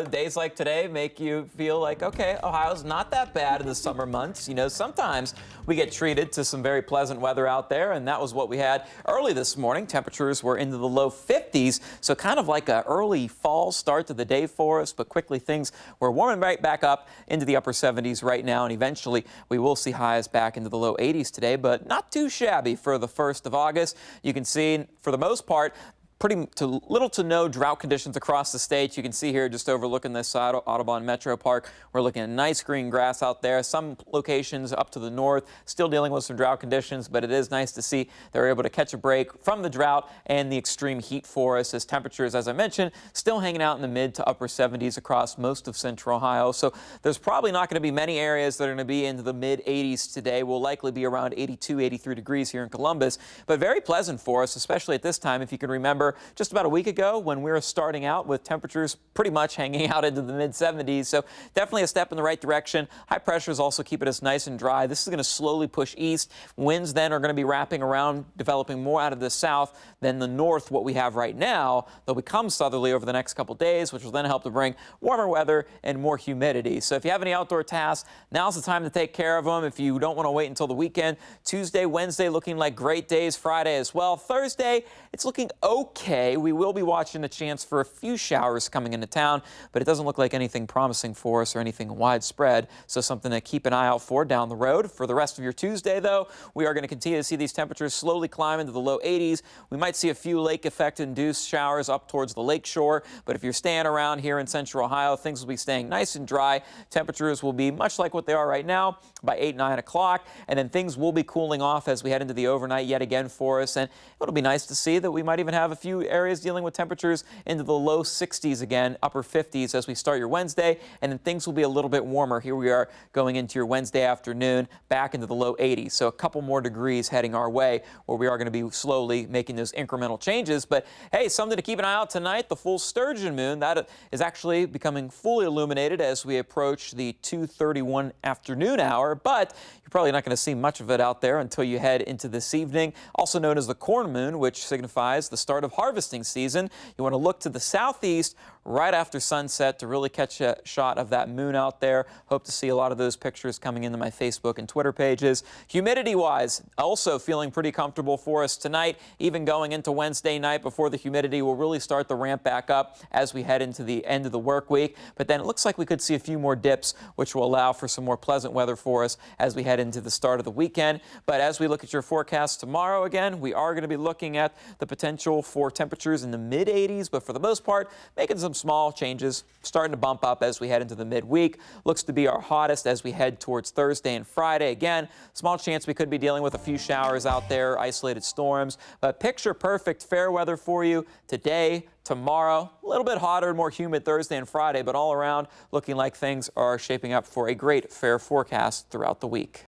Days like today make you feel like, okay, Ohio's not that bad in the summer months. You know, sometimes we get treated to some very pleasant weather out there, and that was what we had early this morning. Temperatures were into the low 50s, so kind of like an early fall start to the day for us, but quickly things were warming right back up into the upper 70s right now, and eventually we will see highs back into the low 80s today, but not too shabby for the 1st of August. You can see, for the most part, little to no drought conditions across the state. You can see here just overlooking this side of Audubon Metro Park. We're looking at nice green grass out there. Some locations up to the north still dealing with some drought conditions, but it is nice to see they're able to catch a break from the drought and the extreme heat for us, as temperatures, as I mentioned, still hanging out in the mid to upper 70s across most of central Ohio. So there's probably not going to be many areas that are going to be into the mid 80s today. We'll likely be around 82, 83 degrees here in Columbus, but very pleasant for us, especially at this time. If you can remember, just about a week ago when we were starting out with temperatures pretty much hanging out into the mid 70s. So definitely a step in the right direction. High pressure is also keeping us nice and dry. This is going to slowly push east. Winds then are going to be wrapping around, developing more out of the south than the north, what we have right now. They'll become southerly over the next couple days, which will then help to bring warmer weather and more humidity. So if you have any outdoor tasks, now's the time to take care of them. If you don't want to wait until the weekend, Tuesday, Wednesday looking like great days, Friday as well. Thursday, it's looking okay. We will be watching a chance for a few showers coming into town, but it doesn't look like anything promising for us or anything widespread, so something to keep an eye out for down the road. For the rest of your Tuesday, though, we are going to continue to see these temperatures slowly climb into the low 80s. We might see a few lake effect-induced showers up towards the lake shore, but if you're staying around here in central Ohio, things will be staying nice and dry. Temperatures will be much like what they are right now by 8, 9 o'clock, and then things will be cooling off as we head into the overnight yet again for us, and it'll be nice to see that we might even have a few areas dealing with temperatures into the low 60s again, upper 50s as we start your Wednesday, and then things will be a little bit warmer. Here we are going into your Wednesday afternoon, back into the low 80s, so a couple more degrees heading our way, where we are going to be slowly making those incremental changes. But hey, something to keep an eye out tonight, the full sturgeon moon. That is actually becoming fully illuminated as we approach the 2:31 afternoon hour, but you're probably not going to see much of it out there until you head into this evening, also known as the corn moon, which signifies the start of harvesting season. You want to look to the southeast right after sunset to really catch a shot of that moon out there. Hope to see a lot of those pictures coming into my Facebook and Twitter pages. Humidity-wise, also feeling pretty comfortable for us tonight, even going into Wednesday night before the humidity will really start to ramp back up as we head into the end of the work week. But then it looks like we could see a few more dips, which will allow for some more pleasant weather for us as we head into the start of the weekend. But as we look at your forecast tomorrow again, we are going to be looking at the potential for temperatures in the mid 80s, but for the most part, making some small changes, starting to bump up as we head into the midweek. Looks to be our hottest as we head towards Thursday and Friday. Again, small chance we could be dealing with a few showers out there, isolated storms, but picture perfect fair weather for you today, tomorrow. A little bit hotter and more humid Thursday and Friday, but all around looking like things are shaping up for a great fair forecast throughout the week.